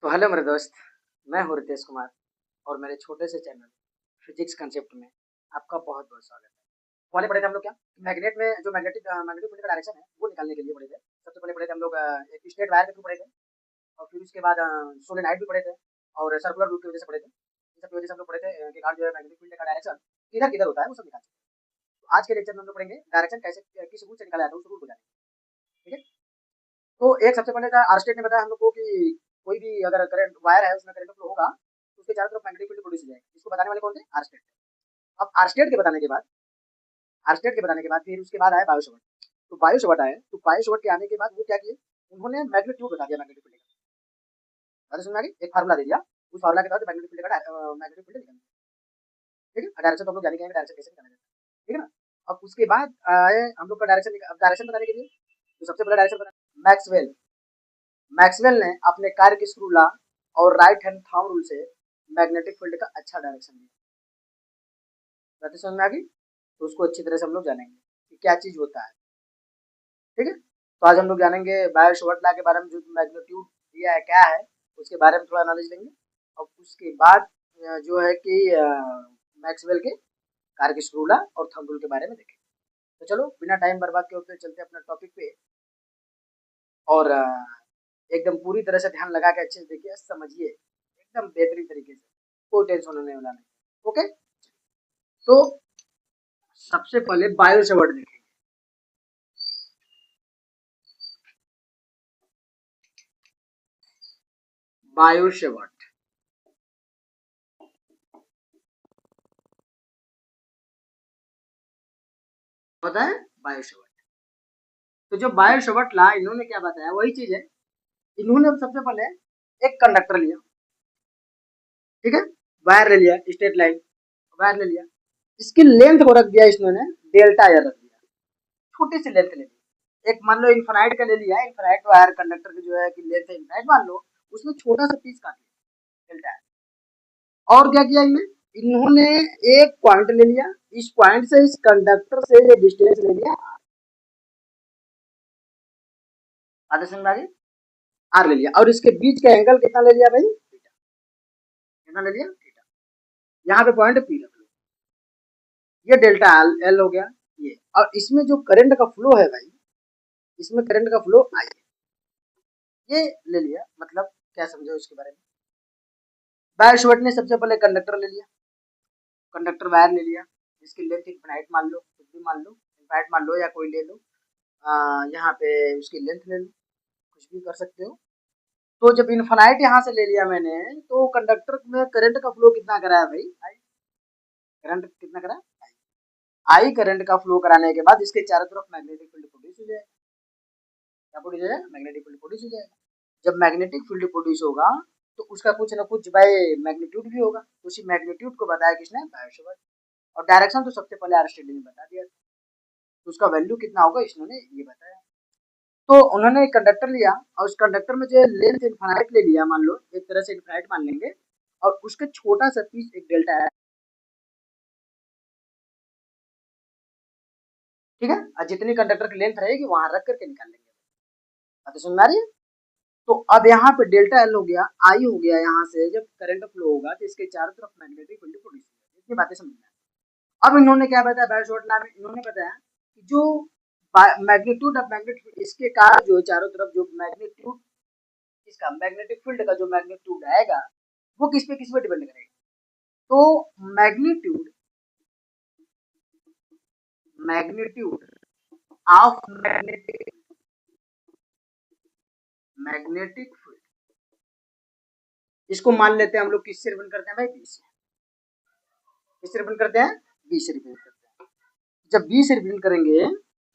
तो हेलो मेरे दोस्त, मैं हूँ रितेश कुमार और मेरे छोटे से चैनल फिजिक्स कंसेप्ट में आपका बहुत-बहुत स्वागत है। पहले पढ़े थे हम लोग क्या? मैग्नेट में जो मैग्नेटिक फील्ड का डायरेक्शन है, वो निकालने के लिए पढ़े थे। सबसे पहले पढ़े थे हम लोग एक स्ट्रेट वायर के थ्रू पढ़े थे और फिर उसके बाद सोलेनॉइड भी पढ़े थे और सर्कुलर रूल की वजह से पढ़े थे। इन सब की वजह से हम लोग पढ़े थे कि कार जो है मैग्नेटिक फील्ड का डायरेक्शन किधर-किधर होता है, वो सब निकाल सकते हैं। तो आज के लेक्चर में हम लोग पढ़ेंगे डायरेक्शन कैसे किस रूल से निकाला जाता है, उस रूल को जानेंगे। ठीक है? तो एक सबसे पहले था आरस्टेट ने बताया हम लोग को कि कोई भी अगर करंट वायर है उसमें करंट फ्लो होगा तो उसके चारों तरफ मैग्नेटिक फील्ड प्रोड्यूस हो जाएगा। इसको बताने वाले कौन थे? आरस्टेट। अब आरस्टेट के बताने के बाद फिर उसके बाद आया बायो-सवार्ट। तो बायो-सवार्ट आए, तो बायो-सवार्ट के आने के बाद वो क्या किए, उन्होंने मैग्नीट्यूड बता दिया मैग्नेटिक फील्ड का। बात समझ में आ गई? एक फार्मूला दे दिया, उस फार्मूला के तहत मैग्नेटिक फील्ड का मैग्नेटिक फील्ड निकाल दिया। ठीक है? डायरेक्शन तो हम लोग जानेंगे डायरेक्शन कैसे निकाला जाता है। ठीक है ना? अब उसके बाद आए हम लोग का डायरेक्शन बताने के लिए तो सबसे पहला डायरेक्शन बताया मैक्सवेल। मैक्सवेल ने अपने कार्य के स्क्रू लॉ और राइट हैंड थंब रूल से मैग्नेटिक फील्ड का अच्छा डायरेक्शन दिया। बात समझ में आ गई? तो उसको अच्छी तरह से हम लोग जानेंगे कि क्या चीज होता है। ठीक है? तो आज हम लोग जानेंगे बायो-सवार्ट लॉ के बारे में, जो मैग्नीट्यूड दिया है क्या है, उसके बारे में थोड़ा नॉलेज लेंगे और उसके बाद जो है कि मैक्सवेल के कार्य के स्क्रू लॉ और थंब रूल के बारे में देखेंगे। तो चलो बिना टाइम बर्बाद किए होते चलते अपने टॉपिक पे और एकदम पूरी तरह से ध्यान लगा के अच्छे से देखिए, समझिए एकदम बेहतरीन तरीके से, कोई टेंशन होने वाला नहीं। ओके, तो सबसे पहले बायो-सवार्ट देखेंगे। बायो-सवार्ट पता है? बायो-सवार्ट, तो जो बायो-सवार्ट ला इन्होंने क्या बताया वही चीज है। इन्होंने सबसे पहले एक कंडक्टर लिया, ठीक है, वायर ले लिया, स्ट्रेट लाइन वायर ले लिया, इसकी लेंथ को रख दिया इन्होंने डेल्टा एल रख दिया, छोटी सी लेंथ ले ली। एक मान लो इन्फिनाइट का ले लिया, इन्फिनाइट वायर कंडक्टर की जो है कि लेंथ इन्फिनाइट मान लो, उसमें छोटा सा पीस काट लिया डेल्टा एल। और क्या किया इन्होंने एक पॉइंट ले लिया, इस पॉइंट से इस कंडक्टर से ये डिस्टेंस ले लिया, आधे समझ में आ गई? आर ले लिया और इसके बीच का एंगल कितना ले लिया भाई? थीटा। कितना ले लिया? थीटा। यहाँ पे पॉइंट पी रख लो, ये डेल्टा एल हो गया ये। और इसमें जो करंट का फ्लो है भाई, इसमें करंट का फ्लो आई ये ले लिया। मतलब क्या समझो इसके बारे में? बायो-सवार्ट ने सबसे पहले कंडक्टर ले लिया, कंडक्टर वायर ले लिया, जिसकी लेंथ इनफिनाइट मान लो, कुछ भी मान लो, इनफिनाइट मान लो या कोई ले लो, यहाँ पे उसकी लेंथ ले लो, कुछ भी कर सकते हो। तो जब इनफिनाइट यहाँ से ले लिया मैंने, तो कंडक्टर में करंट का फ्लो कितना करा है भाई? आई। करंट कितना करा? आई करंट का फ्लो कराने के बाद इसके चारों तरफ मैग्नेटिक फील्ड प्रोड्यूस हो जाएगा। क्या प्रोड्यूस हो जाएगा? मैग्नेटिक फील्ड प्रोड्यूस हो जाएगा। जब मैग्नेटिक फील्ड प्रोड्यूस होगा तो उसका कुछ ना कुछ बाय मैग्नीट्यूड भी होगा। तो उसी मैग्नीट्यूड को बताया किसने? बायो-सवार्ट। और डायरेक्शन तो सबसे पहले आरस्टेड ने बता दिया, तो उसका वैल्यू कितना होगा इन्होंने ये बताया। तो उन्होंने एक कंडक्टर लिया और उस कंडक्टर में जो लेंथ इनफिनाइट ले लिया, मान लो एक तरह से इनफिनाइट मान लेंगे, और उसके छोटा सा पीस एक डेल्टा है, ठीक है, और जितनी कंडक्टर की लेंथ रहेगी वहां रख करके निकाल लेंगे। बात समझ में आ रही है? तो अब यहाँ पे डेल्टा एल हो गया, आई हो गया, यहाँ से जब करंट फ्लो होगा तो इसके चारों तरफ मैग्नेटिक फील्ड प्रोड्यूस होगा। इतनी बातें समझ में। अब इन्होंने क्या बताया बायो-सवार्ट लॉ में? इन्होंने बताया कि जो मैग्नीट्यूड ऑफ मैग्नेट, इसके कारण जो चारों तरफ जो मैग्नीट्यूड, इसका मैग्नेटिक फील्ड का जो मैग्नीट्यूड आएगा वो किस पे डिपेंड करेगा? तो magnitude magnitude of magnetic field, इसको मान लेते हैं हम लोग किससे रिप्रेजेंट करते हैं भाई? बी से। किससे रिप्रेजेंट करते हैं? बी से रिप्रेजेंट करते हैं। जब बी से रिप्रेजेंट करेंगे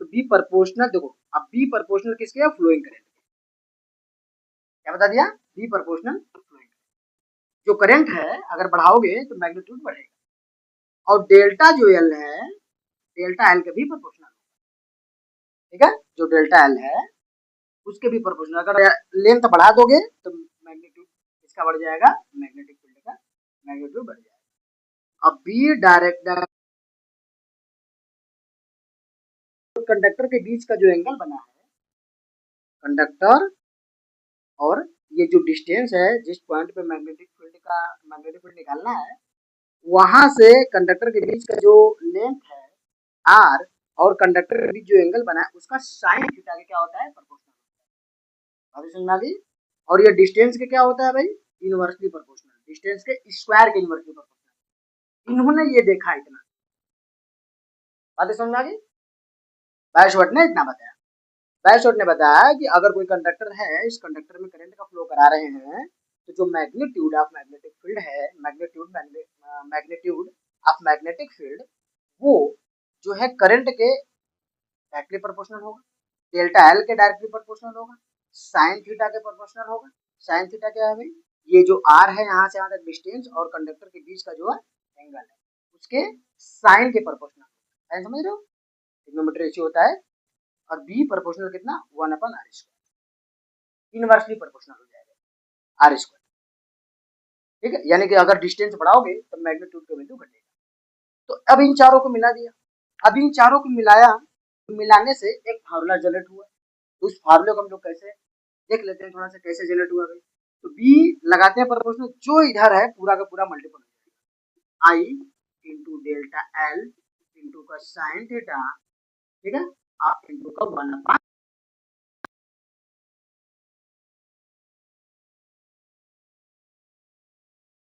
तो बी प्रोपोर्शनल, देखो अब बी प्रोपोर्शनल किसके है? Flowing current. क्या बता दिया? B proportional flowing. जो करंट है अगर बढ़ाओगे तो मैग्नीट्यूड बढ़ेगा, और डेल्टा जो एल है, डेल्टा एल के भी प्रोपोर्शनल, ठीक है, जो डेल्टा एल है उसके भी प्रोपोर्शनल। अगर लेंथ बढ़ा दोगे तो मैग्नीट्यूड इसका बढ़ जाएगा, मैग्नेटिक फील्ड का मैग्नीट्यूड बढ़ जाएगा। अब बी डायरेक्ट कंडक्टर के बीच का जो एंगल बना है, कंडक्टर और ये जो डिस्टेंस है जिस पॉइंट पे मैग्नेटिक फील्ड निकालना है, वहां से कंडक्टर के बीच का जो लेंथ है आर और कंडक्टर के बीच जो एंगल बना है उसका साइन थीटा के क्या होता है, प्रोपोर्शनल। अभी समझ में आ गई। और ये डिस्टेंस के क्या होता है भाई, इनवर्सली प्रोपोर्शनल, डिस्टेंस के स्क्वायर के इनवर्सली प्रोपोर्शनल। इन्होंने ये देखा इतना, बातें समझ में आ गई। बायशॉट ने इतना बताया। बायशॉट ने बताया कि अगर कोई कंडक्टर है, इस कंडक्टर में करंट का फ्लो करा रहे हैं, तो जो मैग्नीट्यूड ऑफ मैग्नेटिक फील्ड है, मैग्नीट्यूड ऑफ मैग्नेटिक फील्ड, वो जो है करंट के डायरेक्टली प्रोपोर्शनल होगा, डेल्टा एल के डायरेक्टली प्रोपोर्शनल होगा, साइन थीटा के प्रोपोर्शनल होगा। साइन थीटा क्या है भाई, ये जो आर है यहाँ से यहाँ तक डिस्टेंस और कंडक्टर के बीच का जो है एंगल है, उसके साइन के प्रोपोर्शनल। साइन समझ रहे हो, ट्रिग्नोमेट्री रेशियो होता है, और बी प्रोपोर्शनल कितना, 1/r², इनवर्सली प्रोपोर्शनल हो जाएगा r²। ठीक है, यानी कि अगर डिस्टेंस बढ़ाओगे तो मैग्नीट्यूड का वैल्यू घटेगा। तो अब इन चारों को मिला दिया। अब इन चारों को मिलाया, मिलाने से एक फार्मूला जनरेट हुआ। तो उस फार्मूले को हम लोग कैसे देख लेते हैं थोड़ा सा, कैसे जनरेट हुआ भाई। तो बी लगाते हैं प्रोपोर्शनल, जो इधर है पूरा का पूरा मल्टीपल हो जाएगा, आई इंटू डेल्टा एल इंटू का साइन थीटा, ठीक है, आप इंटू का 1/,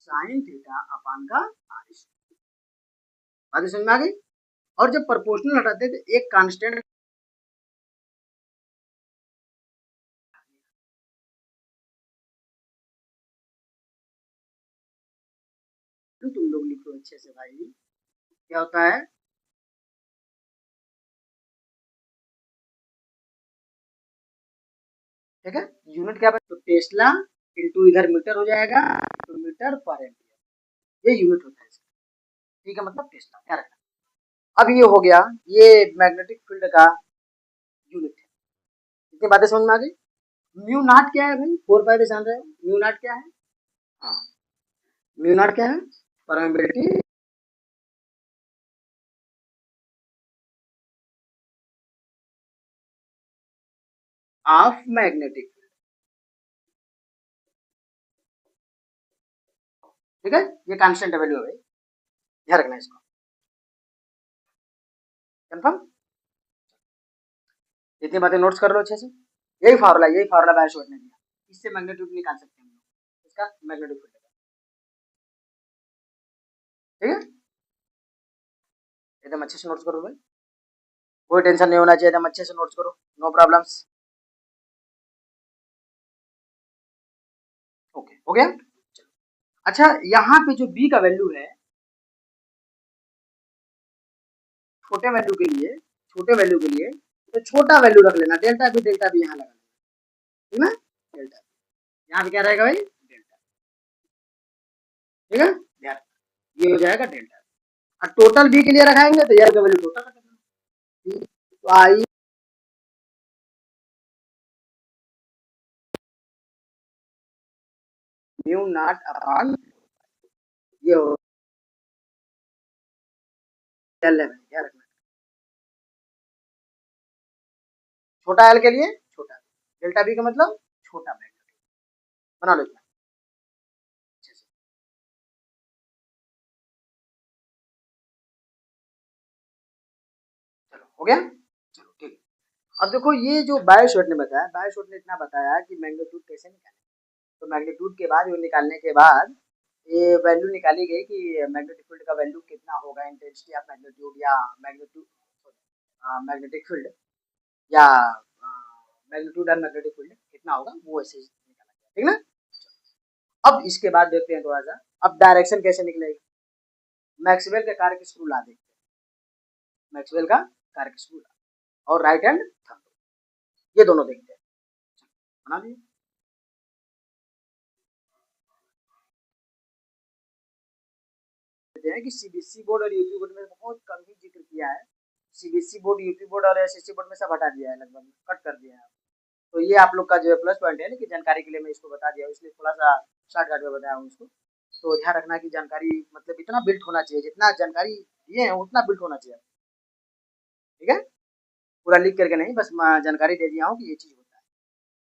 साइन थीटा अपान का r²। बात समझ में आ गई। और जब प्रोपोर्शनल हटाते हैं तो एक कांस्टेंट, तुम लोग लिखो अच्छे से भाई, क्या होता है, ठीक है, यूनिट क्या, तो टेस्ला इंटू इधर मीटर हो जाएगा, तो मीटर पर एम्पियर, ये यूनिट होता है इसका। ठीक है, मतलब टेस्ला क्या रखना। अब ये हो गया, ये मैग्नेटिक फील्ड का यूनिट है। इतनी बातें समझ में आ गई। म्यू नॉट क्या है भाई, 4 पाई जान रहे हो, म्यू नॉट क्या है, हाँ, म्यू नॉट क्या है, परमेबिलिटी ऑफ मैग्नेटिक फील्ड। ठीक है, ये कांस्टेंट वैल्यू है भाई, ध्यान रखना इसको, कंफर्म। इतनी बातें नोट्स कर लो अच्छे से। यही फार्मूला बायशॉट ने दिया, इससे मैग्नीट्यूड निकाल सकते हैं हम लोग, इसका मैग्नेटिक फील्ड का। ठीक है, एकदम अच्छे से नोट्स करो भाई, कोई टेंशन नहीं होना चाहिए, एकदम अच्छे से नोट्स करो, नो प्रॉब्लम्स। ओके, हो गया। अच्छा, यहाँ पे जो बी का वैल्यू है, छोटे वैल्यू के लिए, छोटे वैल्यू के लिए तो छोटा वैल्यू रख लेना, डेल्टा बी यहाँ लगा लेना, ठीक है, डेल्टा यहाँ पे क्या रहेगा भाई, डेल्टा। ठीक है, ध्यान, ये हो जाएगा डेल्टा। और टोटल बी के लिए रखाएंगे तो यार का वैल्यू टोटल रखेंगे, तो आई म्यू नॉट अपॉन, ये हो एल है, क्या रखना, छोटा एल के लिए छोटा, डेल्टा बी का मतलब छोटा मैग्नेट, बना लो इतना अच्छे से। चलो हो गया, चलो ठीक है। अब देखो ये जो बायशॉट ने बताया, बायशॉट ने इतना बताया कि मैग्नीट्यूड कैसे निकालें। तो मैग्नीट्यूड के बाद, वो निकालने के बाद ये वैल्यू निकाली गई कि मैग्नेटिक फील्ड का वैल्यू कितना होगा, इंटेंसिटी ऑफ मैग्नीट्यूड या मैग्नीट्यूड मैग्नेटिक फील्ड या मैग्नीट्यूड ऑफ मैग्नेटिक फील्ड कितना होगा, वो ऐसे निकाला गया, ठीक ना। अब इसके बाद देखते हैं थोड़ा सा, अब डायरेक्शन कैसे निकलेगी, मैक्सवेल के कार्य के स्क्रू ला देखते हैं, मैक्सवेल का कार्य के स्क्रू ला और राइट हैंड थंब, ये दोनों देखते हैं, बना लिए। हैं कि सीबीएसई बोर्ड और यूपी बोर्ड में बहुत कम ही जिक्र किया है, सीबीएसई बोर्ड, यूपी बोर्ड और एसएससी बोर्ड में सब हटा दिया है, लगभग कट कर दिया है। तो ये आप लोग का जो है प्लस पॉइंट है, लेकिन जानकारी के लिए मैं इसको बता दिया, इसलिए थोड़ा सा शॉर्टकट में बताया हूँ इसको। तो ध्यान रखना कि जानकारी मतलब इतना बिल्ट होना चाहिए, जितना जानकारी दिए हैं उतना बिल्ट होना चाहिए, ठीक है, पूरा लिख करके नहीं, बस जानकारी दे दिया हूँ कि ये चीज होता है,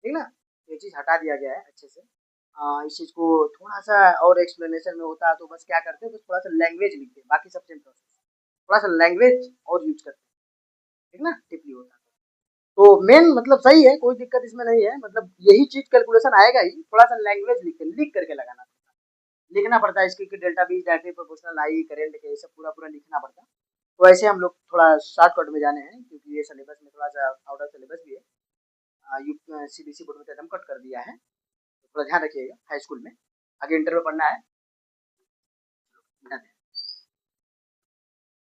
ठीक ना। ये चीज़ हटा दिया गया है अच्छे से। इस चीज़ को थोड़ा सा और एक्सप्लेनेशन में होता तो बस क्या करते हैं, बस थोड़ा सा लैंग्वेज लिखते हैं, बाकी सब सेम प्रोसेस, थोड़ा सा लैंग्वेज और यूज करते हैं, ठीक ना, टिपली होता तो मेन मतलब सही है, कोई दिक्कत इसमें नहीं है, मतलब यही चीज कैलकुलेशन आएगा ही, थोड़ा सा लैंग्वेज लिख करके लगाना, लिखना पड़ता है इसकी कि delta be directly proportional I current के, ये सब पूरा पूरा लिखना पड़ता है। तो ऐसे हम लोग थोड़ा शॉर्टकट में जाने हैं, क्योंकि ये सिलेबस में थोड़ा सा आउट ऑफ सिलेबस भी है, सीबीएसई बोर्ड में तो एकदम कट कर दिया है, तो थोड़ा ध्यान रखिएगा हाई स्कूल में, आगे इंटर में पढ़ना है,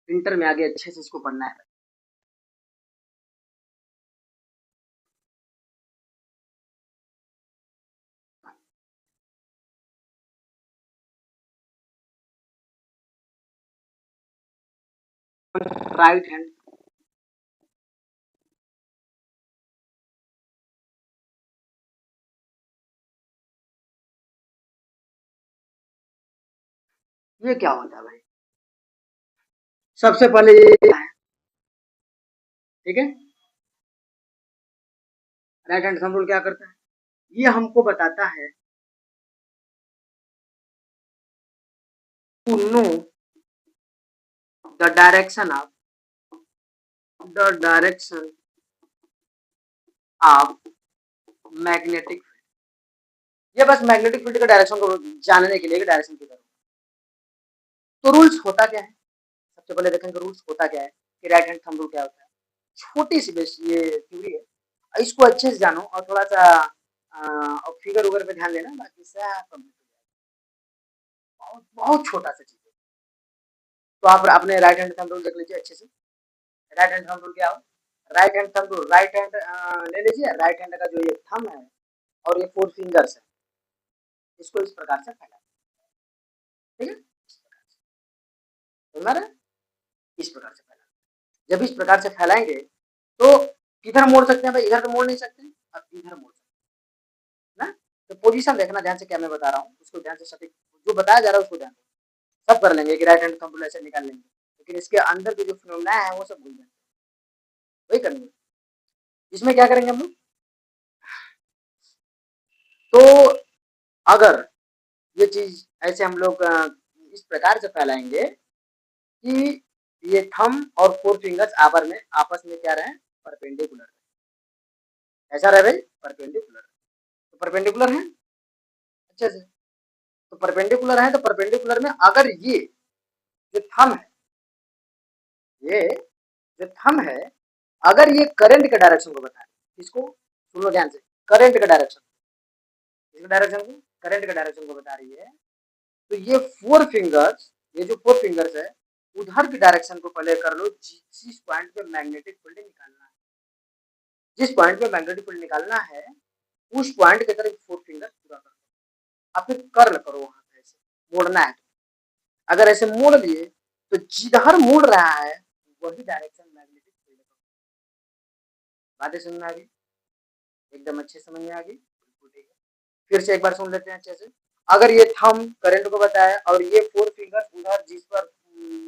इंटर में आगे अच्छे से इसको पढ़ना है। राइट हैंड, ये क्या होता है भाई, सबसे पहले ये है, ठीक है, राइट हैंड थंब रूल क्या करता है, ये हमको बताता है to know the direction of magnetic, ये बस मैग्नेटिक फील्ड का डायरेक्शन को जानने के लिए डायरेक्शन की तरफ। तो रूल्स होता क्या है, सबसे पहले देखेंगे रूल्स होता क्या है कि राइट हैंड थंब रूल क्या होता है। छोटी सी बेस ये थ्योरी है, इसको अच्छे से जानो और थोड़ा सा फिगर उगर पे ध्यान देना, बाकी सब कंप्लीट हो जाएगा, बहुत बहुत छोटा सा चीज है। तो आप अपने राइट हैंड थंब रूल देख लीजिए अच्छे से। राइट हैंड थंब रूल क्या हो, right hand thumb rule, right hand ले लीजिए, राइट हैंड का जो ये थंब है और ये 4 फिंगर्स है, इसको इस प्रकार से फैला, ठीक है, समझ रहे, इस प्रकार से फैला, जब इस प्रकार से फैलाएंगे तो किधर मोड़ सकते हैं भाई, इधर तो मोड़ नहीं सकते, अब इधर मोड़ सकते हैं ना। तो पोजीशन देखना ध्यान से, क्या मैं बता रहा हूँ उसको ध्यान से, सटीक जो बताया जा रहा है उसको ध्यान से सब कर लेंगे कि राइट हैंड थंब रूल ऐसे निकाल लेंगे, लेकिन इसके अंदर के जो फिनोमेना है वो सब भूल जाएंगे, वही करेंगे। इसमें क्या करेंगे हम लोग, तो अगर ये चीज ऐसे हम लोग इस प्रकार से फैलाएंगे कि ये थंब और 4 फिंगर्स आपस में क्या रहे, परपेंडिकुलर, ऐसा रहे भाई, परपेंडिकुलर, तो परपेंडिकुलर है अच्छे से, तो परपेंडिकुलर है, तो परपेंडिकुलर में अगर ये जो थंब है, ये जो थंब है, अगर ये करंट के डायरेक्शन को बता रही, इसको सुनो ध्यान से, करंट का डायरेक्शन, इसके डायरेक्शन को, करंट के डायरेक्शन को बता रही है, तो ये 4 फिंगर्स, ये जो 4 फिंगर्स है उधर की डायरेक्शन को पहले कर लो, जिस पॉइंट पे मैग्नेटिक फील्ड निकालना है, जिस पॉइंट पे मैग्नेटिक फील्ड निकालना है उस पॉइंट की तरफ 4 फिंगर पूरा कर लो, आप फिर कर्ल करो, वहां पे ऐसे मोड़ना है, अगर ऐसे मोड़ दिए तो जिधर मुड़ रहा है वही डायरेक्शन मैग्नेटिक फील्ड का, बातें समझ में आ गई, एकदम अच्छे समझ में आ गई, बिल्कुल ठीक है। फिर से एक बार सुन लेते हैं अच्छे से, अगर ये थंब करंट को बताया और ये 4 फिंगर उधर जिस पर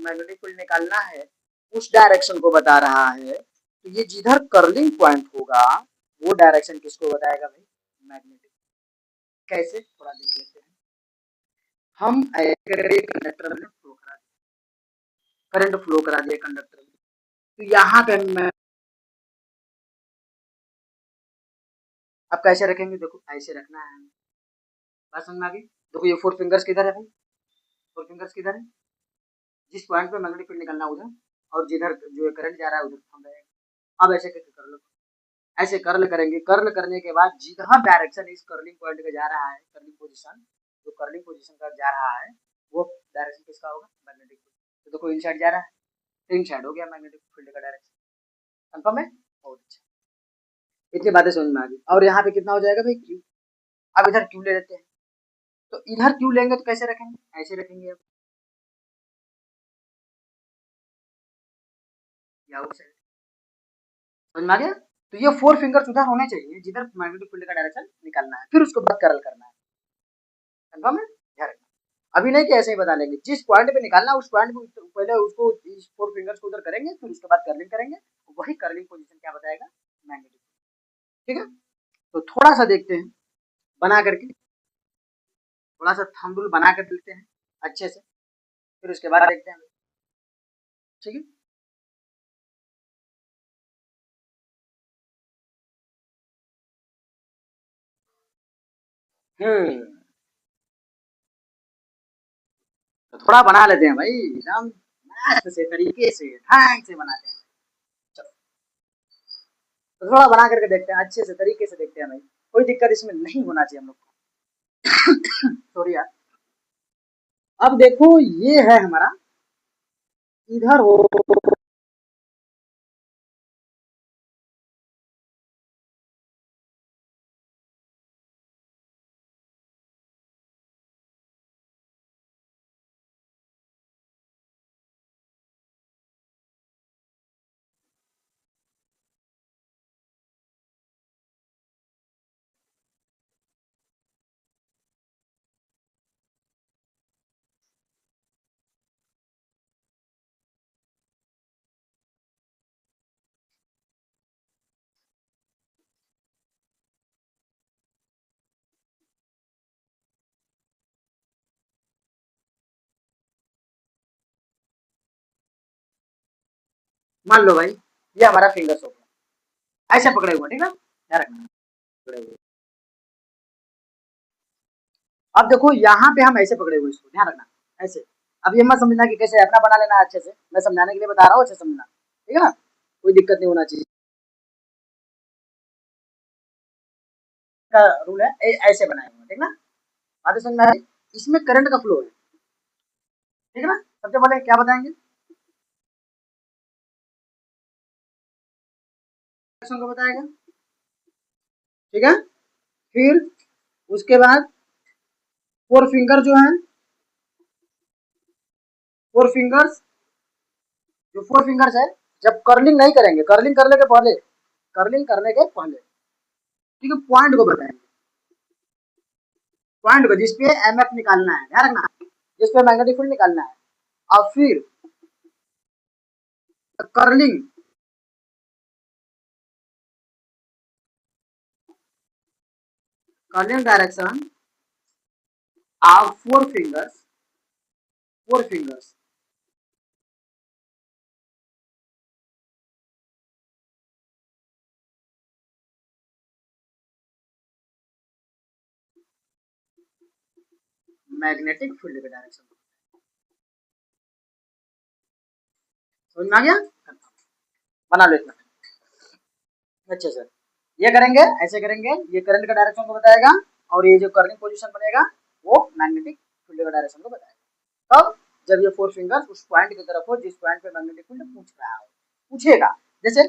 मैग्नेटिक फील्ड निकालना है उस डायरेक्शन को बता रहा है, तो ये जिधर कर्लिंग पॉइंट होगा वो डायरेक्शन किसको बताएगा भाई, मैग्नेटिक। कैसे, थोड़ा देख लेते हैं, हम कंडक्टर में फ्लो करा दिया, करंट फ्लो करा दिया कंडक्टर में, तो यहाँ पे मैं अब कैसे रखेंगे, देखो ऐसे रखना है, बात समझ में आ गई। देखो ये 4 फिंगर्स किधर है भाई, 4 फिंगर्स किधर है, जिस पॉइंट पे मैग्नेटिक फील्ड निकलना उधर, और जिधर जो करंट जा रहा है उधर थंब रहेगा। अब ऐसे करके कर लो, ऐसे कर्ल करेंगे, कर्ल करने के बाद जिधर डायरेक्शन इस कर्लिंग पॉइंट का जा रहा है, कर्लिंग पोजीशन, जो कर्लिंग पोजीशन का जा रहा है वो डायरेक्शन किसका होगा, मैग्नेटिक फील्ड। तो देखो इन साइड जा रहा है, तो इन साइड हो गया मैग्नेटिक फील्ड का डायरेक्शन, कंफर्म है, बहुत अच्छा, इतनी बातें समझ में आ गई। और यहाँ पे कितना हो जाएगा भाई, क्यू, अब इधर क्यू ले लेते हैं, तो इधर क्यू लेंगे तो कैसे रखेंगे, ऐसे रखेंगे, अब या उस साइड, समझ में आ गया। तो ये 4 फिंगर्स उधर होने चाहिए जिधर मैग्नेटिक फील्ड का डायरेक्शन निकालना है, फिर उसको बाद कर्ल करना है, कंफर्म है, ध्यान रखना। अभी नहीं कि ऐसे ही बता लेंगे, जिस पॉइंट पे निकालना उस पॉइंट पे पहले उसको इस 4 फिंगर्स को उधर करेंगे, फिर उसके बाद कर्लिंग करेंगे, वही कर्लिंग पोजीशन क्या बताएगा, मैग्नेटिक, ठीक है। तो थोड़ा सा देखते हैं बना करके थोड़ा सा थंब रूल बना कर देते हैं अच्छे से, फिर उसके बाद देखते हैं। ठीक है, तो थोड़ा बना लेते हैं भाई, एकदम मस्त से तरीके से ढंग से बनाते हैं। चलो, तो थोड़ा बना करके देखते हैं, अच्छे से तरीके से देखते हैं भाई, कोई दिक्कत इसमें नहीं होना चाहिए हम लोग को। सॉरी यार। अब देखो ये है हमारा, इधर हो, मान लो भाई ये हमारा फिंगर्स हो गया, ऐसे पकड़े हुए, ठीक है, ध्यान रखना, पकड़े हुए। अब देखो यहाँ पे हम ऐसे पकड़े हुए, इसको ध्यान रखना, ऐसे। अब ये मत समझना कि कैसे अपना बना लेना अच्छे से, मैं समझाने के लिए बता रहा हूँ, अच्छे से समझना, ठीक है ना, कोई दिक्कत नहीं होना चाहिए। का रूल है, ऐसे बनाएंगे, ठीक ना, बातें समझ में आ रही? इसमें करंट का फ्लो है, ठीक है ना। सबसे पहले क्या बताएंगे, को बताएगा, ठीक है। फिर उसके बाद फोर फिंगर जो है, फोर फिंगर्स, जो फोर फिंगर्स है, जब कर्लिंग नहीं करेंगे, कर्लिंग करने के पहले, कर्लिंग करने के पहले, ठीक है, पॉइंट को बताएंगे, पॉइंट को जिसपे एम एफ निकालना है, ध्यान रखना, जिसपे मैग्नेटिक फील्ड निकालना है। और फिर curling, curling direction of four fingers, four fingers, magnetic field के डायरेक्शन, समझ में आ गया, बना लो इतना अच्छे से। ये करेंगे, ऐसे करेंगे, ये करंट का डायरेक्शन को बताएगा, और ये जो कर्लिंग पोजीशन बनेगा वो मैग्नेटिक फील्ड का डायरेक्शन को बताएगा। तब जब ये फोर फिंगर्स उस पॉइंट की तरफ हो जिस पॉइंट पे मैग्नेटिक फील्ड पूछ रहा हो, पूछेगा, जैसे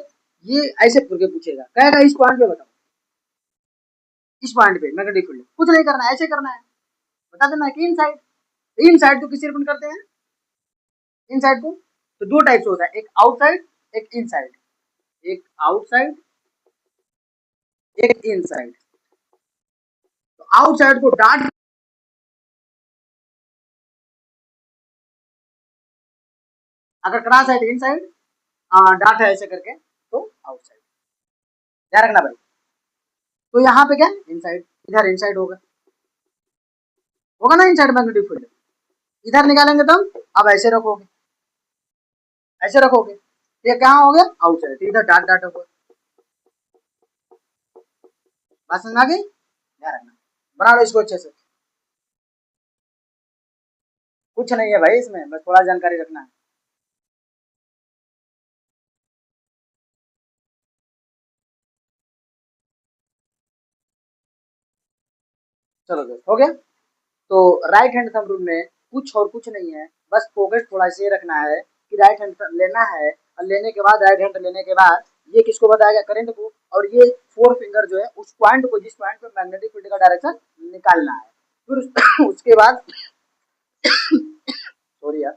ये ऐसे करके पूछेगा, कहेगा इस पॉइंट पे बताओ, इस पॉइंट पे मैग्नेटिक फील्ड, कुछ नहीं करना है, ऐसे करना है, बता देना है कि इन साइड, इन साइड को किसी रिप्रेजेंट करते हैं, इन साइड को, तो दो टाइप से होता है, एक आउटसाइड, एक इन साइड, एक आउटसाइड, एक इन साइड। तो आउटसाइड को डार्ट, अगर क्रॉस है तो इन साइड, डार्ट है ऐसे करके तो आउटसाइड, ध्यान रखना भाई। तो यहाँ पे क्या, इन साइड, इधर इन साइड होगा, होगा ना इन साइड मैग्नेटिक फील्ड, इधर निकालेंगे तब, अब ऐसे रखोगे, ऐसे रखोगे, ये कहाँ हो गया, आउटसाइड, इधर डार्ट डार्ट होगा, बात समझ आ गई, ध्यान रखना, बना लो इसको अच्छे से, कुछ नहीं है भाई इसमें, बस थोड़ा जानकारी रखना है। चलो दोस्त हो गया। तो राइट हैंड थंब रूल में कुछ और कुछ नहीं है, बस फोकस थोड़ा सा ये रखना है कि राइट हैंड लेना है, और लेने के बाद, राइट हैंड लेने के बाद ये किसको बताएगा, करंट को, और ये फोर फिंगर जो है उस पॉइंट को जिस पॉइंट पे मैग्नेटिक फील्ड का डायरेक्शन निकालना है। फिर उसके बाद सॉरी यार,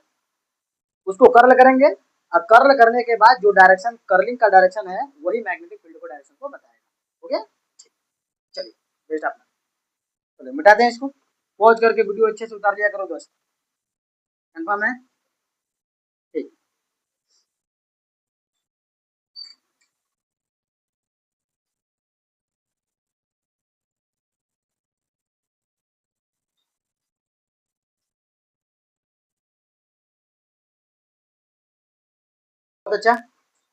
उसको कर्ल करेंगे, और कर्ल करने के बाद जो डायरेक्शन कर्लिंग का डायरेक्शन है वही मैग्नेटिक फील्ड को डायरेक्शन को बताएगा। ओके, चलिए बेस्ट अपना, चलो मिटाते हैं इसको, पॉज करके वीडियो अच्छे से उतार लिया करो दोस्त, कंफर्म है, ठीक। अच्छा,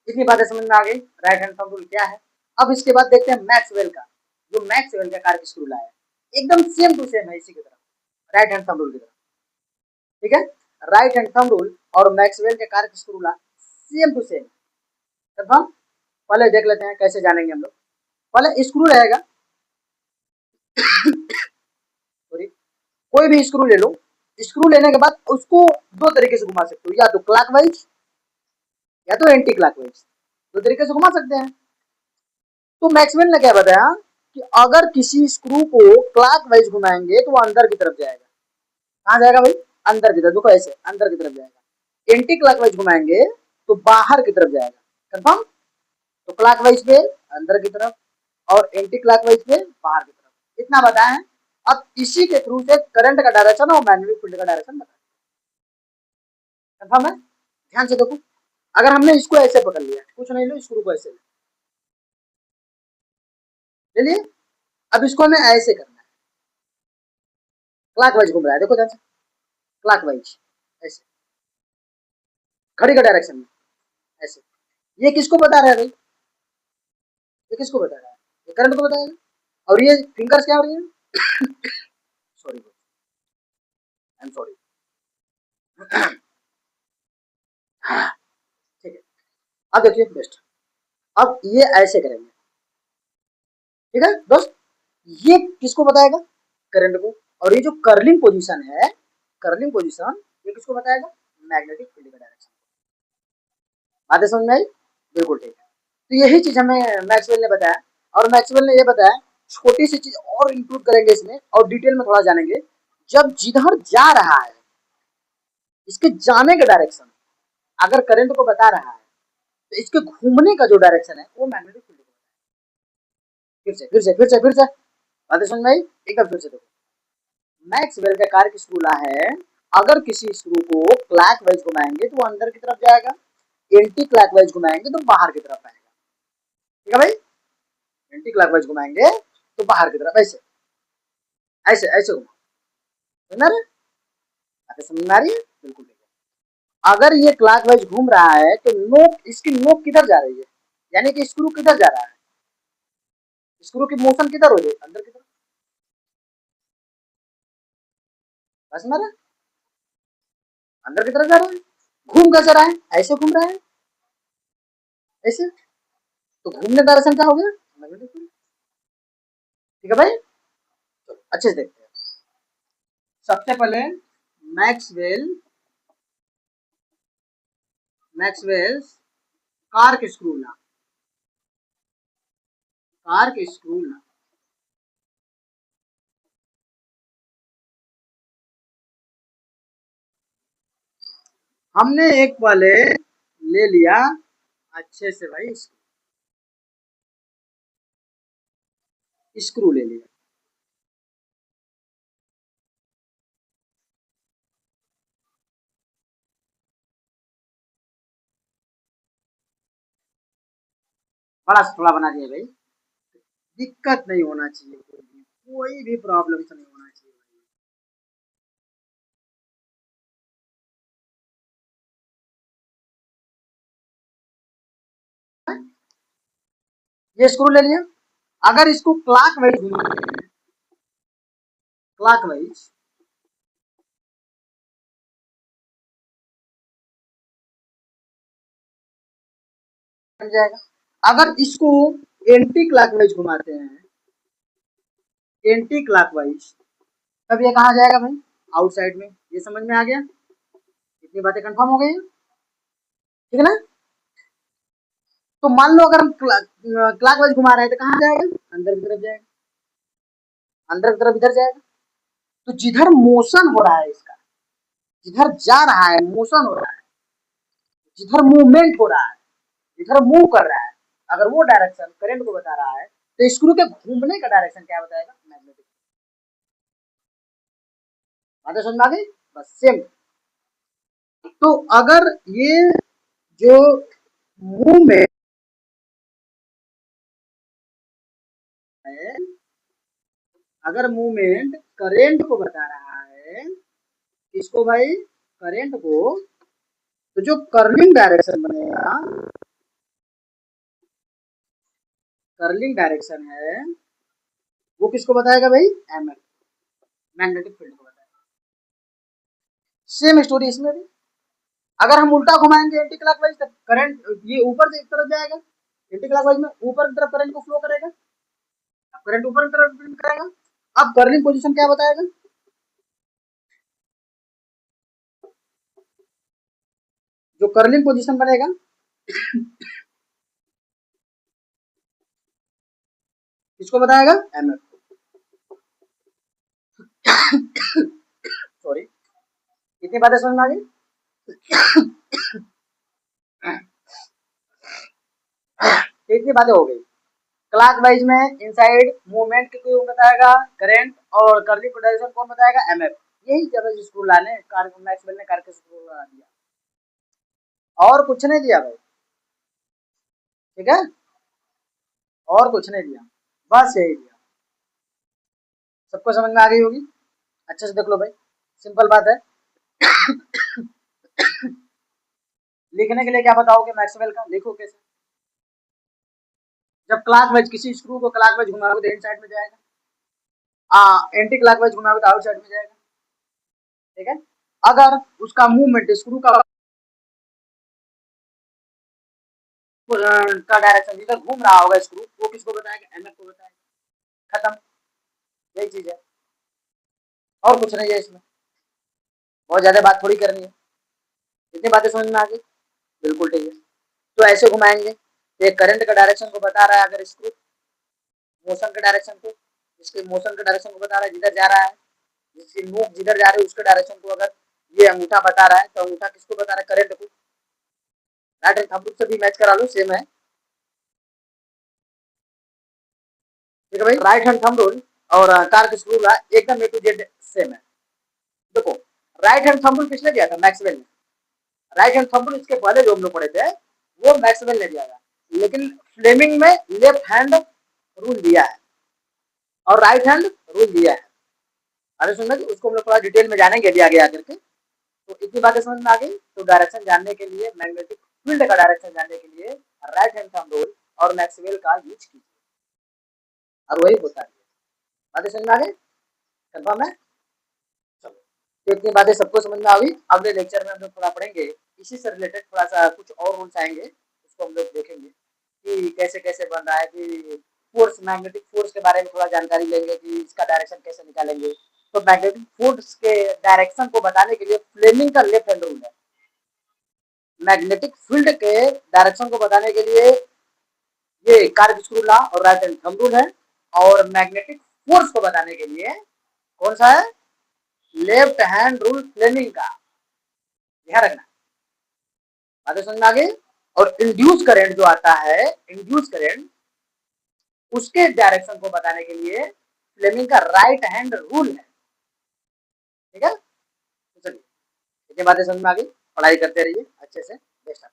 इतनी बातें समझ में आ गई राइट हैंड थंब रूल क्या है। अब इसके बाद देखते हैं मैक्सवेल का, जो मैक्सवेल का कार्क स्क्रू लाया है, एकदम सेम टू सेम है इसी की तरह, राइट हैंड थंब रूल की तरह। ठीक है, राइट हैंड थंब रूल और मैक्सवेल के corkscrew law same to same. Confirm? पहले देख लेते हैं कैसे जानेंगे हम लोग। पहले स्क्रू रहेगा, सॉरी, कोई भी स्क्रू ले लो। स्क्रू लेने के बाद उसको दो तरीके से घुमा सकते हो, या तो क्लॉकवाइज या तो एंटी क्लॉकवाइज, दो तरीके से घुमा सकते हैं। तो मैक्सवेल ने क्या बताया कि अगर किसी स्क्रू को क्लॉकवाइज घुमाएंगे तो वो अंदर की तरफ जाएगा। कहाँ जाएगा भाई? अंदर की तरफ। देखो ऐसे अंदर की तरफ जाएगा। एंटी क्लॉकवाइज घुमाएंगे तो बाहर की तरफ जाएगा। कंफर्म? तो क्लॉकवाइज पे अंदर की तरफ और एंटी क्लॉकवाइज पे बाहर की तरफ, इतना बताया है। अब इसी के थ्रू से करंट का डायरेक्शन और मैग्नेटिक फील्ड का डायरेक्शन बताया। कंफर्म है? ध्यान से देखो, अगर हमने इसको ऐसे पकड़ लिया, कुछ नहीं लो, स्क्रू को ऐसे ले लिए, अब इसको हमें ऐसे करना है, क्लॉकवाइज घूम रहा है, देखो ध्यान से, क्लॉकवाइज ऐसे, घड़ी का डायरेक्शन में ऐसे। ये किसको बता रहा है भाई? ये किसको बता रहा है? ये करंट को बताएगा। और ये फिंगर्स क्या हो रही है? Sorry, I am sorry. ठीक है, अब देखिए बेस्ट, अब ये ऐसे करेंगे। ठीक है दोस्त, ये किसको बताएगा? करंट को। और ये जो कर्लिंग पोजीशन है, कर्लिंग पोजीशन, ये किसको बताएगा? मैग्नेटिक फील्ड का डायरेक्शन। बातें समझ में आई? बिल्कुल ठीक है। तो यही चीज हमें मैक्सवेल ने बताया, और मैक्सवेल ने ये बताया, छोटी सी चीज और इंक्लूड करेंगे इसमें और डिटेल में थोड़ा जानेंगे। जब जिधर जा रहा है, इसके जाने का डायरेक्शन अगर करंट को बता रहा है, तो इसके घूमने का जो डायरेक्शन है वो मैग्नेटिक फील्ड को। फिर से बातें समझ में आई? एकदम फिर से देखो, मैक्सवेल का कार्क स्क्रू है, अगर किसी स्क्रू को क्लॉकवाइज घुमाएंगे तो वो अंदर की तरफ जाएगा, एंटी क्लॉकवाइज घुमाएंगे तो बाहर की तरफ आएगा। ठीक है भाई? एंटी क्लॉकवाइज घुमाएंगे तो बाहर की तरफ, ऐसे ऐसे ऐसे घुमा, समझ रहे? बातें समझ में आ रही है? बिल्कुल ठीक है। अगर ये क्लॉकवाइज घूम रहा है तो नोक, इसकी नोक किधर जा रही है, यानी कि स्क्रू किधर जा रहा है, स्क्रू की मोशन किधर हो रही है? अंदर की तरफ। बस मेरा अंदर की तरफ जा रहा है। घूम कैसे रहा है? ऐसे घूम रहा है, ऐसे। तो घूमने का डायरेक्शन क्या हो गया? ठीक है भाई, चलो अच्छे से देखते हैं। सबसे पहले Maxwell Maxwell cork screw law, cork screw law. हमने एक पहले ले लिया अच्छे से भाई, स्क्रू ले लिया। बड़ा सा थोड़ा बना दिया भाई, दिक्कत नहीं होना चाहिए, कोई भी प्रॉब्लम नहीं होना चाहिए। ये स्क्रू ले लिया, अगर इसको क्लॉकवाइज घुमाना है, क्लॉकवाइज, बन जाएगा। अगर इसको एंटी क्लॉकवाइज घुमाते हैं, एंटी क्लॉकवाइज, तब ये कहाँ जाएगा भाई? आउटसाइड में। ये समझ में आ गया? इतनी बातें कंफर्म हो गई, ठीक है ना? तो मान लो अगर हम क्लॉकवाइज घुमा रहे हैं तो कहाँ जाएगा? अंदर की तरफ जाएगा, अंदर की तरफ इधर जाएगा। तो जिधर मोशन हो रहा है इसका, जिधर जा रहा है, मोशन हो रहा है, जिधर मूवमेंट हो रहा है, जिधर मूव कर रहा है, अगर वो डायरेक्शन करंट को बता रहा है, तो स्क्रू के घूमने का डायरेक्शन क्या बताएगा? मैग्नेटिक। बातें समझ में आ गई? बस सेम। तो अगर ये जो मूवमेंट है, अगर मूवमेंट करंट को बता रहा है, इसको भाई, करंट को, तो जो कर्लिंग डायरेक्शन बनेगा, कर्लिंग डायरेक्शन है वो किसको बताएगा भाई, एम एफ, मैग्नेटिक फील्ड को बताएगा। सेम स्टोरी इसमें भी, अगर हम उल्टा घुमाएंगे एंटी क्लॉकवाइज तक करंट ये ऊपर से एक तरफ जाएगा, एंटी क्लॉकवाइज में ऊपर की तरफ करंट को फ्लो करेगा, अब करंट ऊपर की तरफ करेगा। अब कर्लिंग पोजीशन क्या बताएगा, जो कर्लिंग पोजीशन बनेगा किसको बताएगा, एम एफ को। सॉरी, कितनी बातें समझ में आ गई। कितनी बातें हो गई। क्लॉकवाइज में इनसाइड मूवमेंट को बताएगा करंट, और कर्लिंग पोजीशन कौन बताएगा, एम एफ। यही जब स्क्रू लाने मैक्सवेल ने करके स्क्रू लगा दिया, और कुछ नहीं दिया भाई, ठीक है, और कुछ नहीं दिया, बस यही दिया। सबको समझ में आ गई होगी, अच्छे से देख लो भाई, सिंपल बात है। लिखने के लिए क्या बताओगे मैक्सवेल का, लिखो कैसे। जब क्लॉकवाइज किसी स्क्रू को क्लॉकवाइज घुमाओगे तो इन साइड में जाएगा, एंटी क्लॉकवाइज घुमाओगे तो आउट साइड में जाएगा, ठीक है। अगर उसका मूवमेंट स्क्रू का डायरेक्शन जिधर घूम रहा होगा स्क्रू, वो किसको बताएगा, एमएफ को बताएगा, खत्म, यही चीज है, और कुछ नहीं है इसमें, बहुत ज्यादा बात थोड़ी करनी है। इतनी बातें समझ में आ गई, बिल्कुल ठीक है। तो ऐसे घुमाएंगे, ये करंट का डायरेक्शन को बता रहा है, अगर स्क्रू मोशन के डायरेक्शन को, इसके मोशन के डायरेक्शन को बता रहा है, जिधर जा रहा है, जिसकी नोक जिधर जा रही है उसके डायरेक्शन को अगर ये अंगूठा बता रहा है, तो अंगूठा किसको बता रहा है, करंट को। राइट हैंड थंब रूल से भी मैच करा लो, सेम है, ठीक है भाई। राइट हैंड थंब रूल और कार स्क्रू का एकदम ए टू जेड सेम है। देखो, राइट हैंड थंब रूल किसने दिया था, मैक्सवेल ने। राइट हैंड थंब रूल इसके पहले जो हम लोग पढ़े थे वो मैक्सवेल ने दिया था, लेकिन फ्लेमिंग में लेफ्ट हैंड रूल दिया है और राइट हैंड रूल दिया है। अरे सुनना, उसको हम लोग थोड़ा डिटेल में जानेंगे अभी आगे आकर के। तो इतनी बातें समझ में आ गई। तो डायरेक्शन जानने के लिए, मैग्नेटिक फील्ड का डायरेक्शन जानने के लिए राइट हैंड थंब रूल और मैक्सवेल का यूज कीजिए, और वही होता है। बातें समझ में आ गई, कंफर्म है। चलो, तो इतनी बातें सबको समझ में आ गई। अगले लेक्चर में हम लोग थोड़ा पढ़ेंगे, इसी से रिलेटेड थोड़ा सा कुछ और रूल्स आएंगे, उसको हम लोग देखेंगे कि कैसे कैसे बन रहा है, कि फोर्स, मैग्नेटिक फोर्स के बारे में थोड़ा जानकारी लेंगे कि इसका डायरेक्शन कैसे निकालेंगे। तो मैग्नेटिक फोर्स के डायरेक्शन को बताने के लिए फ्लेमिंग का लेफ्ट हैंड रूल है, मैग्नेटिक फील्ड के डायरेक्शन को बताने के लिए ये कार्ग लॉ और राइट हैंड थंब रूल है, और मैग्नेटिक फोर्स को बताने के लिए कौन सा है, लेफ्ट हैंड रूल फ्लेमिंग का, ध्यान रखना। बातें समझ में आ गई। और इंड्यूस करंट जो आता है, इंड्यूस करंट, उसके डायरेक्शन को बताने के लिए फ्लेमिंग का राइट हैंड रूल है, ठीक है। तो चलिए, इतनी बातें समझ में आ गई, पढ़ाई करते रहिए अच्छे से, बेस्ट।